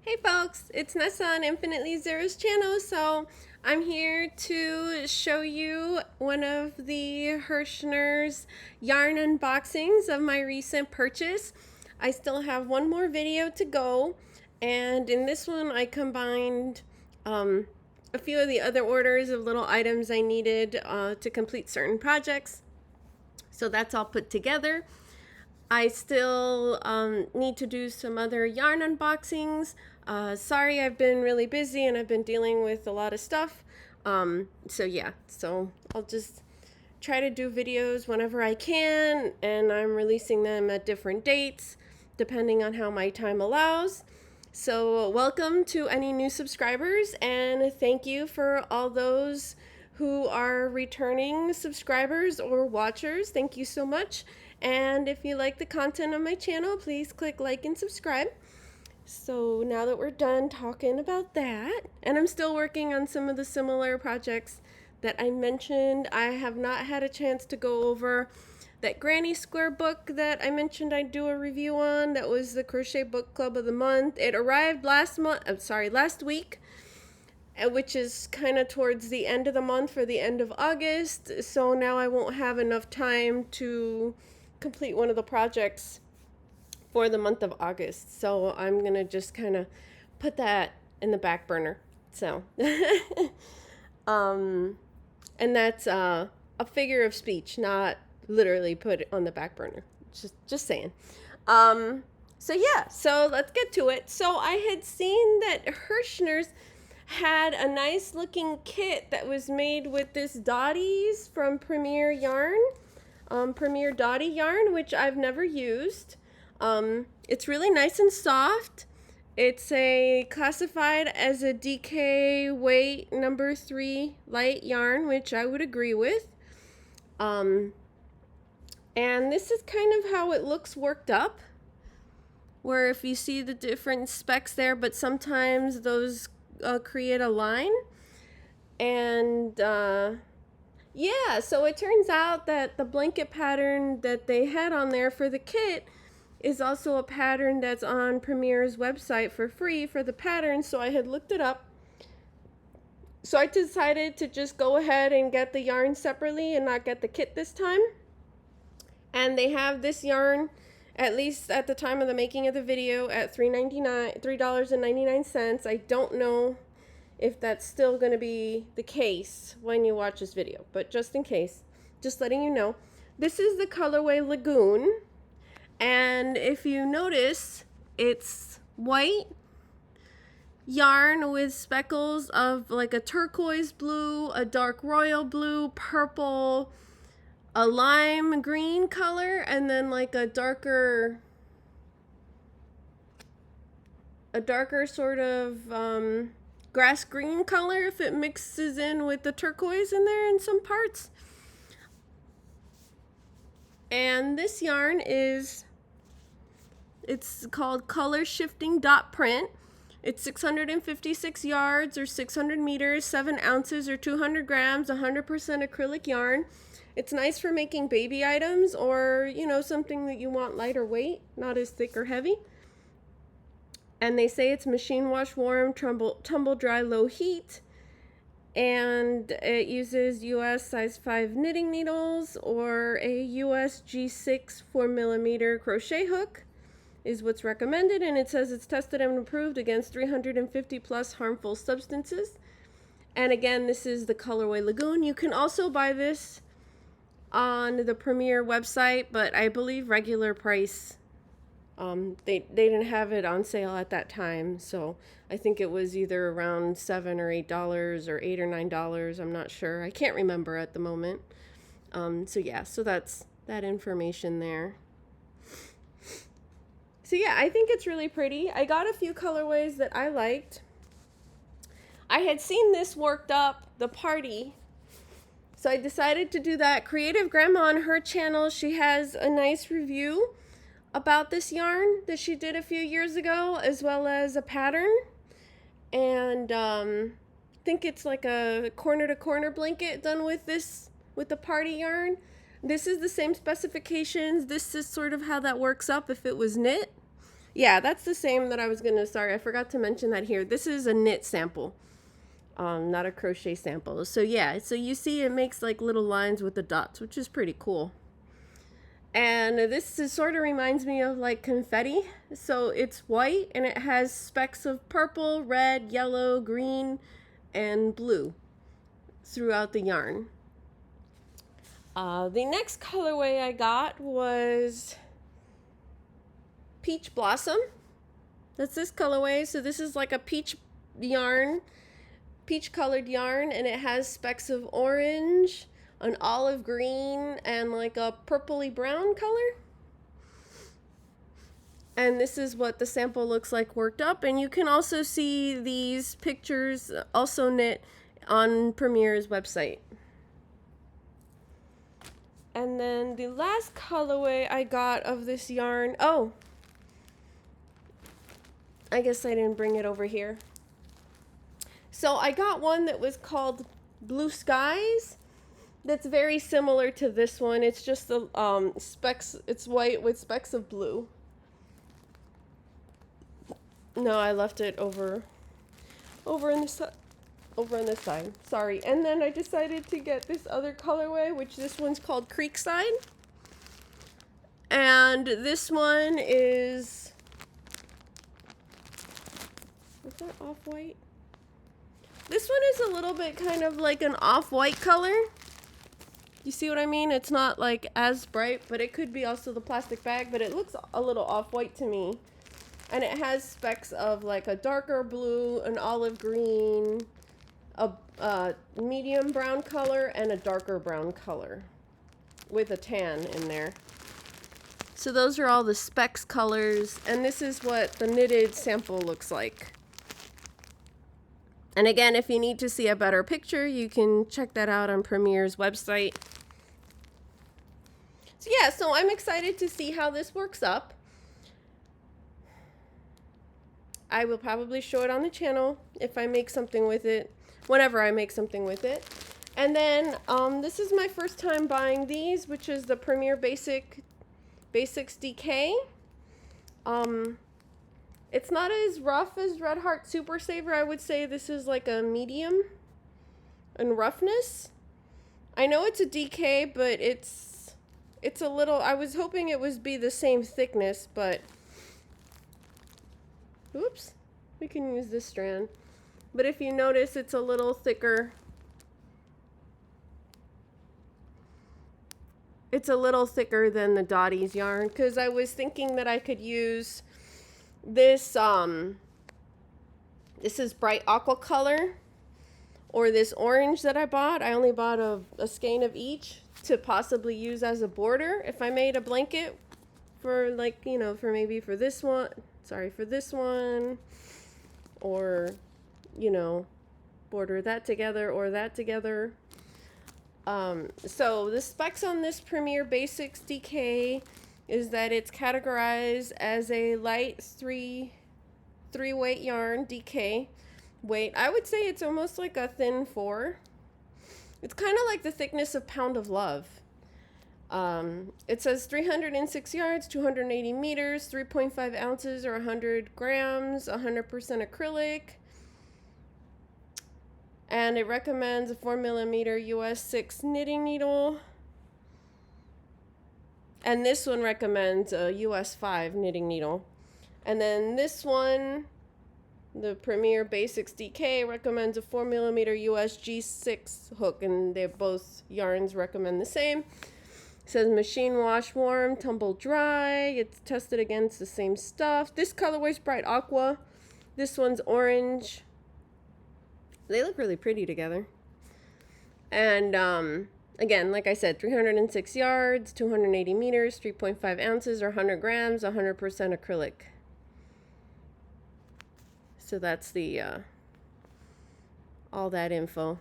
Hey folks, it's Nessa on Infinitely Zero's channel. So I'm here to show you one of the Herrschners yarn unboxings of my recent purchase. I still have one more video to go, and in this one I combined a few of the other orders of little items I needed to complete certain projects. So that's all put together. I still need to do some other yarn unboxings. Sorry, I've been really busy and I've been dealing with a lot of stuff. So I'll just try to do videos whenever I can, and I'm releasing them at different dates depending on how my time allows. So welcome to any new subscribers, and thank you for all those who are returning subscribers or watchers. Thank you so much. And if you like the content on my channel, please click like and subscribe. So now that we're done talking about that, and I'm still working on some of the similar projects that I mentioned, I have not had a chance to go over that Granny Square book that I mentioned I'd do a review on. That was the Crochet Book Club of the month. It arrived last week, which is kind of towards the end of the month for the end of August. So now I won't have enough time to complete one of the projects for the month of August. So I'm going to just kind of put that in the back burner. So, and that's a figure of speech, not literally put it on the back burner. Just saying. So let's get to it. So I had seen that Herrschners had a nice looking kit that was made with this Dottie's from Premier Yarn, Premier Dottie yarn, which I've never used. It's really nice and soft. It's classified as a DK weight number 3 light yarn, which I would agree with. And this is kind of how it looks worked up, where if you see the different specs there, but sometimes those create a line. And yeah, so it turns out that the blanket pattern that they had on there for the kit is also a pattern that's on Premier's website for free for the pattern, so I had looked it up. So I decided to just go ahead and get the yarn separately and not get the kit this time. And they have this yarn, at least at the time of the making of the video, at $3.99. I don't know if that's still going to be the case when you watch this video, but just in case, just letting you know. This is the colorway Lagoon, and if you notice, it's white yarn with speckles of like a turquoise blue, a dark royal blue, purple, a lime green color, and then like a darker sort of grass green color if it mixes in with the turquoise in there in some parts. And this yarn it's called Color Shifting Dot Print. It's 656 yards or 600 meters, 7 ounces or 200 grams, 100% acrylic yarn. It's nice for making baby items or, something that you want lighter weight, not as thick or heavy. And they say it's machine wash warm, tumble dry, low heat. And it uses US size 5 knitting needles or a US G6 4mm crochet hook is what's recommended. And it says it's tested and approved against 350 plus harmful substances. And again, this is the colorway Lagoon. You can also buy this on the Premier website, but I believe regular price. They didn't have it on sale at that time, so I think it was either around $7 or $8 or $8 or $9. I'm not sure. I can't remember at the moment. So that's that information there. So yeah, I think it's really pretty. I got a few colorways that I liked. I had seen this worked up, the party, so I decided to do that. Creative Grandma on her channel, she has a nice review about this yarn that she did a few years ago, as well as a pattern. And I think it's like a corner to corner blanket done with the party yarn. This is the same specifications. This is sort of how that works up if it was knit. Yeah, that's the same that I was gonna, sorry, I forgot to mention that here. This is a knit sample, not a crochet sample. So yeah, so you see it makes like little lines with the dots, which is pretty cool. And this sort of reminds me of like confetti. So it's white and it has specks of purple, red, yellow, green, and blue throughout the yarn. The next colorway I got was Peach Blossom. That's this colorway. So this is like a peach yarn, peach colored yarn, and it has specks of orange, an olive green, and like a purpley brown color. And this is what the sample looks like worked up. And you can also see these pictures also knit on Premier's website. And then the last colorway I got of this yarn, oh, I guess I didn't bring it over here. So I got one that was called Blue Skies. That's very similar to this one. It's just the specks, it's white with specks of blue. No, I left it over in the over on this side. Sorry. And then I decided to get this other colorway, which this one's called Creekside. And this one is that off-white? This one is a little bit kind of like an off-white color. You see what I mean? It's not like as bright, but it could be also the plastic bag, but it looks a little off-white to me. And it has specks of like a darker blue, an olive green, a medium brown color, and a darker brown color with a tan in there. So those are all the specs colors, and this is what the knitted sample looks like. And again, if you need to see a better picture, you can check that out on Premier's website. So yeah, so I'm excited to see how this works up. I will probably show it on the channel if I make something with it, whenever I make something with it. And then this is my first time buying these, which is the Premier Basics DK. It's not as rough as Red Heart Super Saver. I would say this is like a medium in roughness. I know it's a DK, but it's a little, I was hoping it would be the same thickness, but oops, we can use this strand. But if you notice, it's a little thicker. It's a little thicker than the Dottie's yarn, because I was thinking that I could use this, this is bright aqua color, or this orange that I bought. I only bought a skein of each to possibly use as a border if I made a blanket for, like, you know, for maybe for this one, sorry, for this one, or, you know, border that together or that together. So the specs on this Premier Basics DK is that it's categorized as a light three weight yarn, DK weight. I would say it's almost like a thin 4. It's kind of like the thickness of Pound of Love. It says 306 yards, 280 meters, 3.5 ounces or 100 grams, 100% acrylic. And it recommends a 4mm US 6 knitting needle. And this one recommends a US 5 knitting needle. And then this one, the Premier Basics DK, recommends a 4mm US G6 hook. And they both yarns recommend the same. It says machine wash warm, tumble dry. It's tested against the same stuff. This colorway's bright aqua. This one's orange. They look really pretty together. And again, like I said, 306 yards, 280 meters, 3.5 ounces or 100 grams, 100% acrylic. So that's the all that info.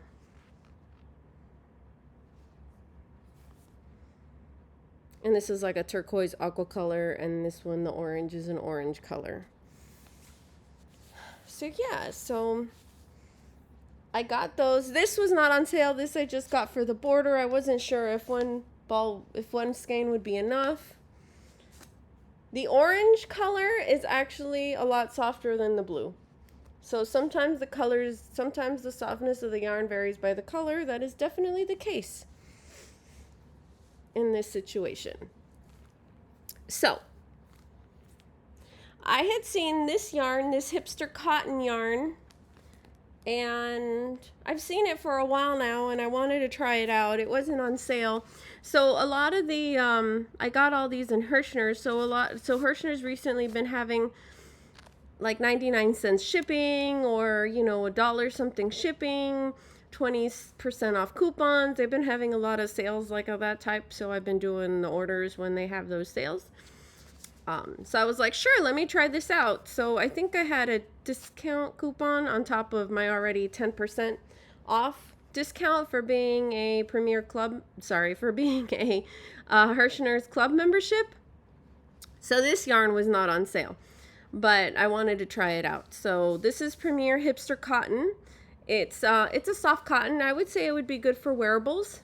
And this is like a turquoise aqua color, and this one, the orange, is an orange color. So yeah, so I got those. This was not on sale. This I just got for the border. I wasn't sure if one skein would be enough. The orange color is actually a lot softer than the blue. So sometimes sometimes the softness of the yarn varies by the color. That is definitely the case in this situation. So I had seen this yarn, this hipster cotton yarn, and I've seen it for a while now, and I wanted to try it out. It wasn't on sale. So a lot of the, I got all these in Herrschners. So Herrschner's recently been having like 99 cents shipping, or, you know, $1 something shipping, 20% off coupons. They've been having a lot of sales like of that type. So I've been doing the orders when they have those sales. So I was like, sure, let me try this out. So I think I had a discount coupon on top of my already 10% off discount for being a for being a Herrschner's club membership. So this yarn was not on sale, but I wanted to try it out. So this is Premier Hipster Cotton. It's a soft cotton. I would say it would be good for wearables.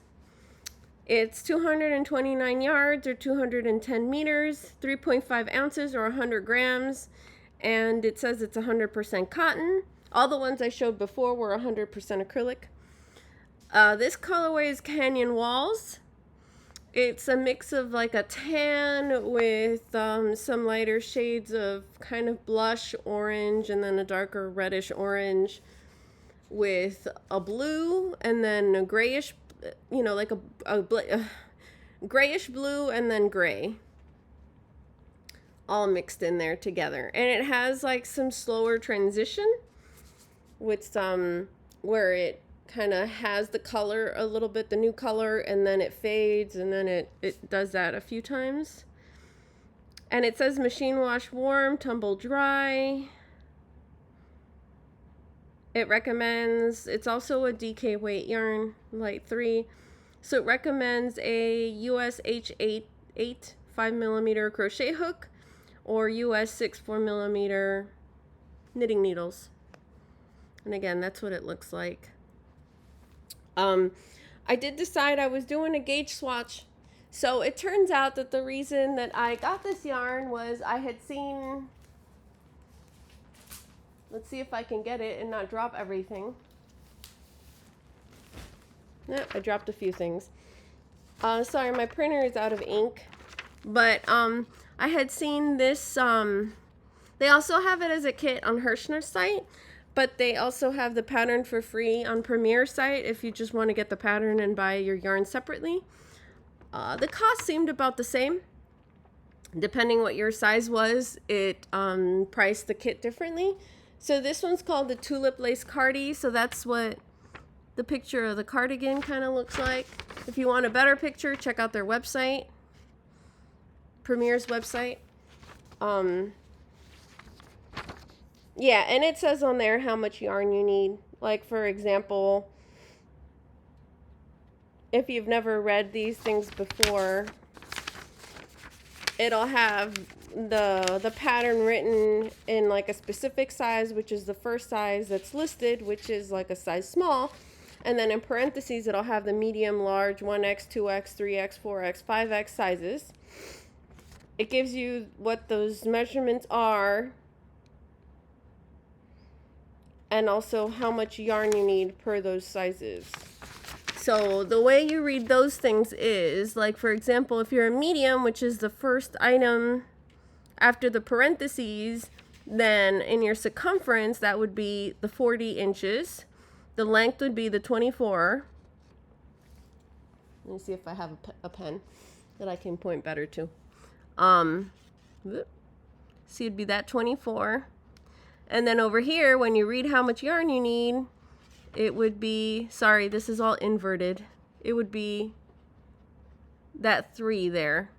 It's 229 yards or 210 meters, 3.5 ounces or 100 grams, and it says it's 100% cotton. All the ones I showed before were 100% acrylic. This colorway is Canyon Walls. It's a mix of like a tan with some lighter shades of kind of blush orange, and then a darker reddish orange with a blue, and then a grayish, you know, like a grayish blue, and then gray, all mixed in there together. And it has like some slower transition with some where it kind of has the color a little bit, the new color, and then it fades, and then it does that a few times. And it says machine wash warm, tumble dry. It recommends, it's also a DK weight yarn, light 3. So it recommends a US H8 5mm crochet hook or US 6 4mm knitting needles. And again, that's what it looks like. I did decide I was doing a gauge swatch. So it turns out that the reason that I got this yarn was I had seen, let's see if I can get it and not drop everything. Yeah, I dropped a few things. Sorry, my printer is out of ink. But I had seen this, they also have it as a kit on Herrschner's site, but they also have the pattern for free on Premier's site if you just want to get the pattern and buy your yarn separately. The cost seemed about the same. Depending what your size was, it priced the kit differently. So this one's called the Tulip Lace Cardi. So that's what the picture of the cardigan kind of looks like. If you want a better picture, check out their website, Premier's website. Yeah, and it says on there how much yarn you need. Like, for example, if you've never read these things before, it'll have the pattern written in like a specific size, which is the first size that's listed, which is like a size small. And then in parentheses, it'll have the medium, large, 1X, 2X, 3X, 4X, 5X sizes. It gives you what those measurements are, and also how much yarn you need per those sizes. So the way you read those things is, like, for example, if you're a medium, which is the first item after the parentheses, then in your circumference, that would be the 40 inches. The length would be the 24. Let me see if I have a pen that I can point better to. See, it'd be that 24. And then over here, when you read how much yarn you need, it would be, sorry, this is all inverted. It would be that 3 there.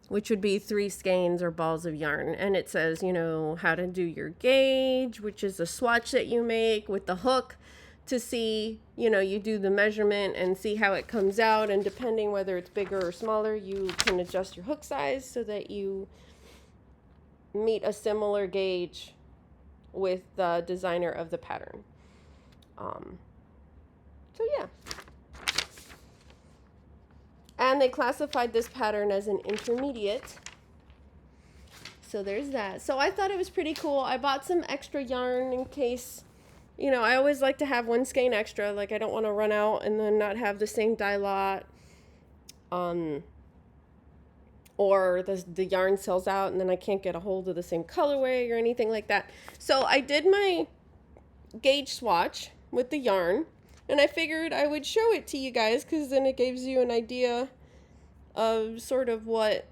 Which would be 3 skeins or balls of yarn. And it says, you know, how to do your gauge, which is a swatch that you make with the hook to see, you know, you do the measurement and see how it comes out. And depending whether it's bigger or smaller, you can adjust your hook size so that you meet a similar gauge with the designer of the pattern. So yeah. And they classified this pattern as an intermediate. So there's that. So I thought it was pretty cool. I bought some extra yarn in case, you know, I always like to have one skein extra. Like, I don't want to run out and then not have the same dye lot. Or the yarn sells out and then I can't get a hold of the same colorway or anything like that. So I did my gauge swatch with the yarn, and I figured I would show it to you guys because then it gives you an idea of sort of what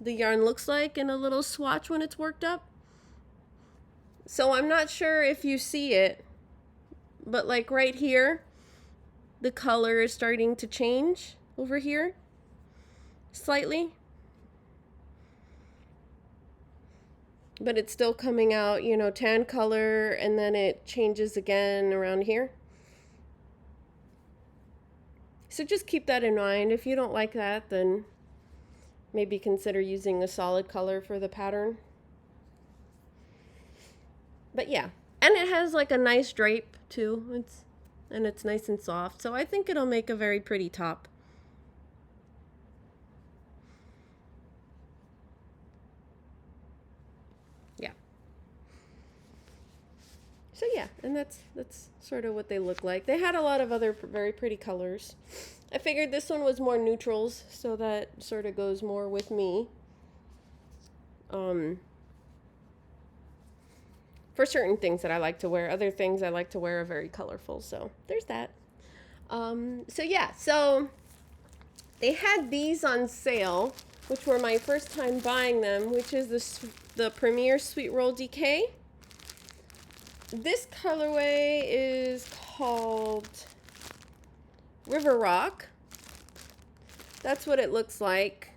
the yarn looks like in a little swatch when it's worked up. So I'm not sure if you see it, but like right here, the color is starting to change over here slightly. But it's still coming out, you know, tan color, and then it changes again around here. So just keep that in mind. If you don't like that, then maybe consider using a solid color for the pattern. But yeah, and it has like a nice drape too. It's nice and soft. So I think it'll make a very pretty top. So yeah, and that's sort of what they look like. They had a lot of other very pretty colors. I figured this one was more neutrals, so that sort of goes more with me. For certain things that I like to wear. Other things I like to wear are very colorful, so there's that. So yeah, so they had these on sale, which were my first time buying them, which is the Premier Sweet Roll DK. This colorway is called River Rock. That's what it looks like.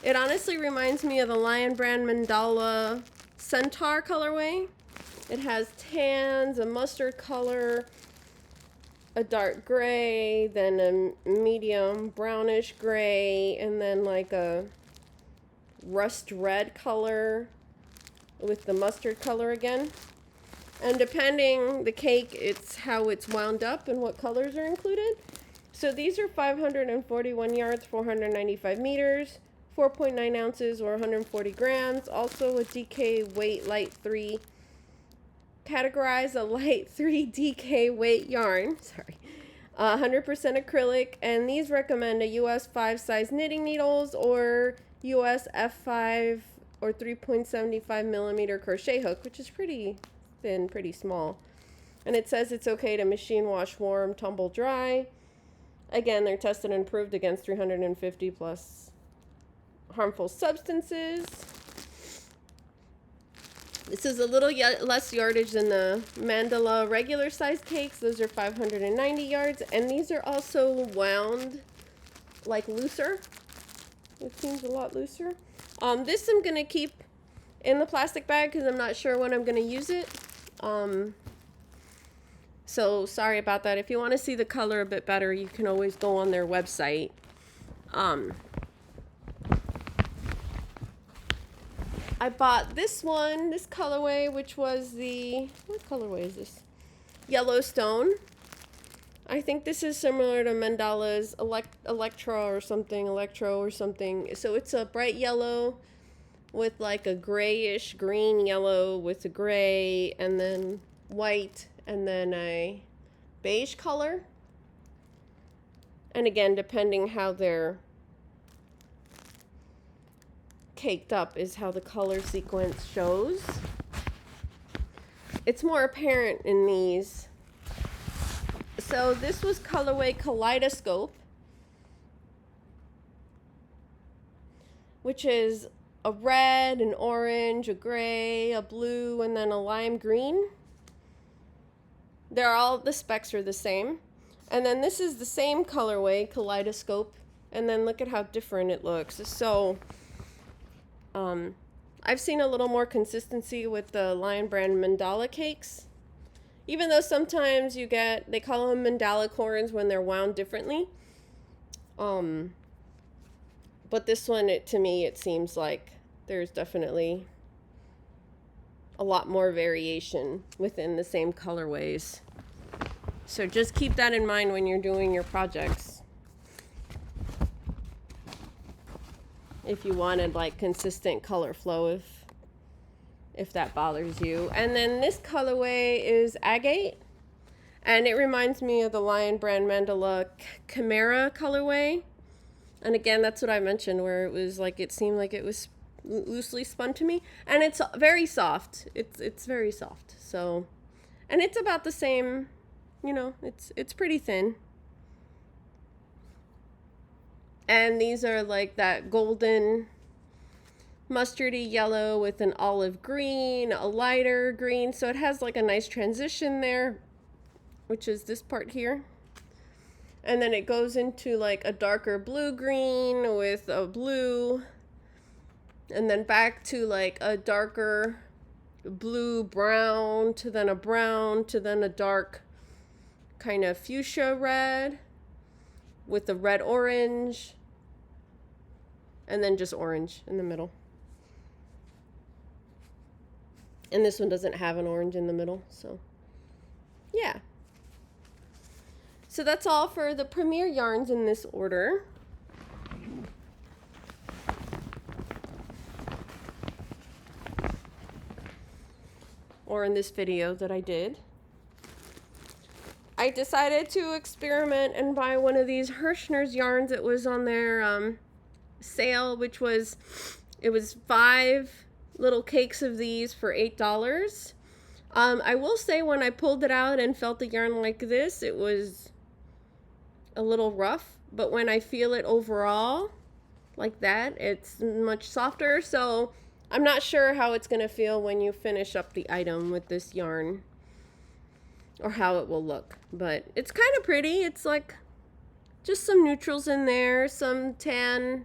It honestly reminds me of the Lion Brand Mandala Centaur colorway. It has tans, a mustard color, a dark gray, then a medium brownish gray, and then like a rust red color with the mustard color again. And depending the cake, it's how it's wound up and what colors are included. So these are 541 yards, 495 meters, 4.9 ounces or 140 grams. Also a DK weight light 3. Categorize a light 3 DK weight yarn. Sorry. 100% acrylic. And these recommend a US 5 size knitting needles or US F5 or 3.75 millimeter crochet hook, which is pretty thin, pretty small. And it says it's okay to machine wash, warm, tumble dry. Again, they're tested and approved against 350 plus harmful substances. This is a little less yardage than the Mandala regular size cakes. Those are 590 yards, and these are also wound like looser. It seems a lot looser. This I'm gonna keep in the plastic bag because I'm not sure when I'm gonna use it. So sorry about that. If you want to see the color a bit better, you can always go on their website. I bought this one, this colorway, which was what colorway is this? Yellowstone. I think this is similar to Mandala's Electro or something. So it's a bright yellow with like a grayish green yellow with a gray and then white and then a beige color. And again, depending how they're caked up is how the color sequence shows. It's more apparent in these. So this was colorway Kaleidoscope, which is a red, an orange, a gray, a blue, and then a lime green. The specs are the same. And then this is the same colorway, Kaleidoscope, and then look at how different it looks. So I've seen a little more consistency with the Lion Brand Mandala cakes. Even though sometimes they call them mandala corns when they're wound differently. But this one, to me, it seems like there's definitely a lot more variation within the same colorways. So just keep that in mind when you're doing your projects. if you wanted like consistent color flow, if that bothers you. And then this colorway is Agate, and it reminds me of the Lion Brand Mandala Chimera colorway. And again, that's what I mentioned, where it was like, it seemed like it was loosely spun to me, and it's very soft. It's very soft. So, and it's about the same, you know, it's pretty thin. And these are like that golden mustardy yellow with an olive green, a lighter green. So it has like a nice transition there, which is this part here. And then it goes into like a darker blue green with a blue, and then back to like a darker blue brown, to then a brown, to then a dark kind of fuchsia red with the red orange, and then just orange in the middle. And this one doesn't have an orange in the middle, so yeah. So that's all for the premier yarns in this order. Or in this video that I did. I decided to experiment and buy one of these Herrschners yarns. It was on their sale, which was, it was 5 little cakes of these for $8. I will say, when I pulled it out and felt the yarn like this, it was a little rough, but when I feel it overall like that, it's much softer. So I'm not sure how it's going to feel when you finish up the item with this yarn, or how it will look, but it's kind of pretty. It's like just some neutrals in there, some tan,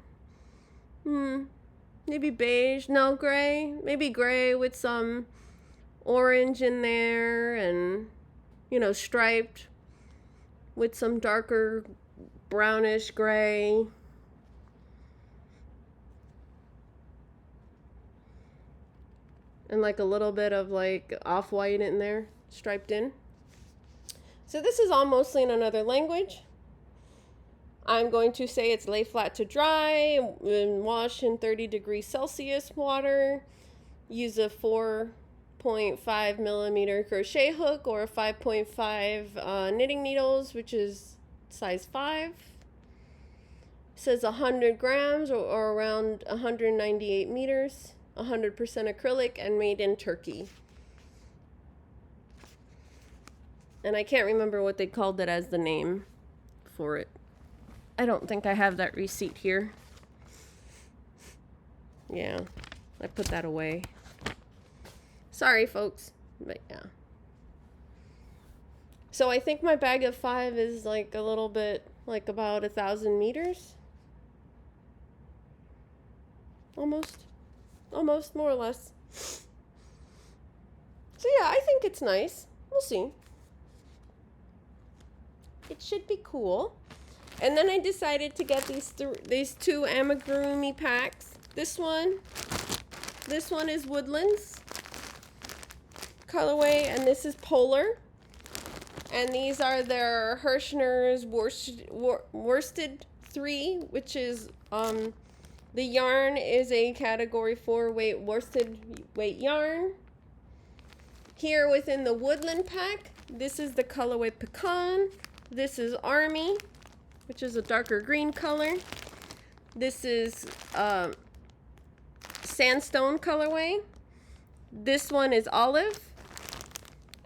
maybe beige, no, gray, maybe gray with some orange in there, and, you know, striped with some darker brownish gray. And like a little bit of like off-white in there, striped in. So this is all mostly in another language. I'm going to say it's lay flat to dry and wash in 30 degrees Celsius water. Use a 4.5 millimeter crochet hook or a 5.5 knitting needles, which is size 5. It says 100 grams or around 198 meters, 100% acrylic, and made in Turkey. And I can't remember what they called it as the name for it. I don't think I have that receipt here. Yeah, I put that away. Sorry, folks, but yeah. So I think my bag of 5 is like a little bit, like about 1,000 meters. Almost, more or less. So yeah, I think it's nice. We'll see. It should be cool. And then I decided to get these 2 amigurumi packs. This one is Woodlands colorway, and this is Polar. And these are their Herrschners worsted 3, which is the yarn is a category 4 weight worsted weight yarn. Here within the Woodland pack, this is the colorway Pecan. This is Army, which is a darker green color. This is Sandstone colorway. This one is Olive.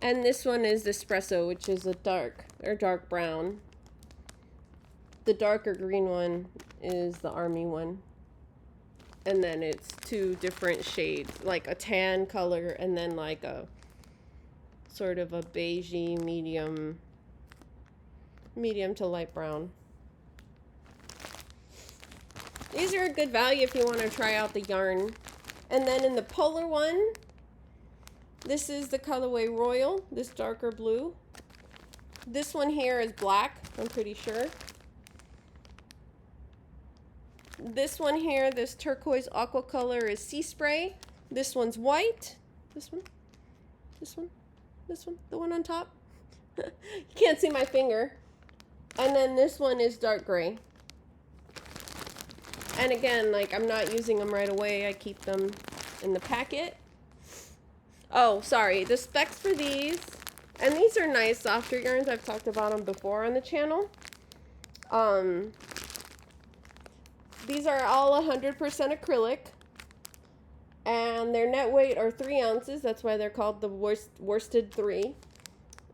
And this one is Espresso, which is a dark brown. The darker green one is the Army one. And then it's 2 different shades, like a tan color and then like a sort of a beigey medium to light brown. These are a good value if you want to try out the yarn. And then in the Polar one, this is the colorway Royal, this darker blue. This one here is black, I'm pretty sure. This one here, this turquoise aqua color, is Sea Spray. This one's white. This one, the one on top. You can't see my finger. And then this one is dark gray. And again, like, I'm not using them right away. I keep them in the packet. Oh, sorry. The specs for these, and these are nice softer yarns. I've talked about them before on the channel. These are all 100% acrylic, and their net weight are 3 ounces. That's why they're called the worsted 3.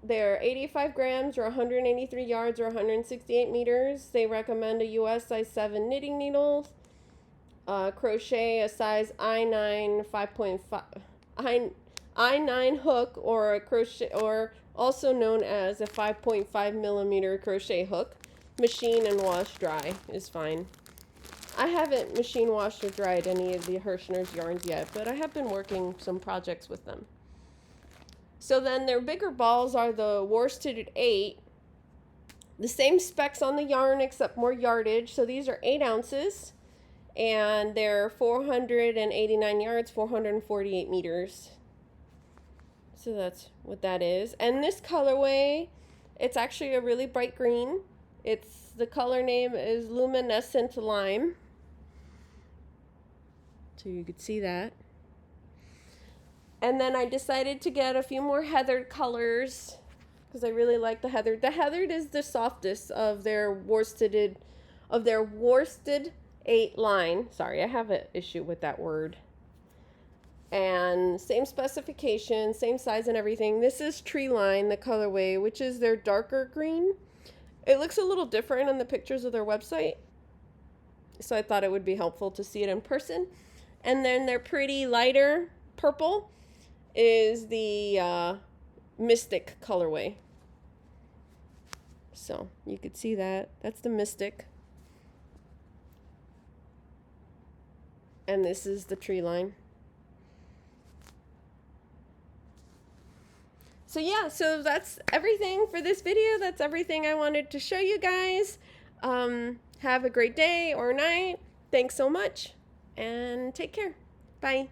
They're 85 grams or 183 yards or 168 meters. They recommend a US size 7 knitting needles, crochet a size I9 5.5 I9 hook, or a crochet, or also known as a 5.5 millimeter crochet hook. Machine and wash dry is fine. I haven't machine washed or dried any of the Herrschners yarns yet, but I have been working some projects with them. So then their bigger balls are the worsted 8. The same specs on the yarn except more yardage. So these are 8 ounces and they're 489 yards, 448 meters. So that's what that is. And this colorway, it's actually a really bright green. The color name is Luminescent Lime. So you could see that. And then I decided to get a few more heathered colors because I really like the heathered. The heathered is the softest of their worsted 8 line. Sorry, I have an issue with that word. And same specification, same size and everything. This is Tree Line, the colorway, which is their darker green. It looks a little different on the pictures of their website, so I thought it would be helpful to see it in person. And then their pretty lighter purple is the Mystic colorway. So you could see that. That's the Mystic. And this is the Tree Line. So yeah, so that's everything for this video. That's everything I wanted to show you guys. Have a great day or night. Thanks so much and take care. Bye.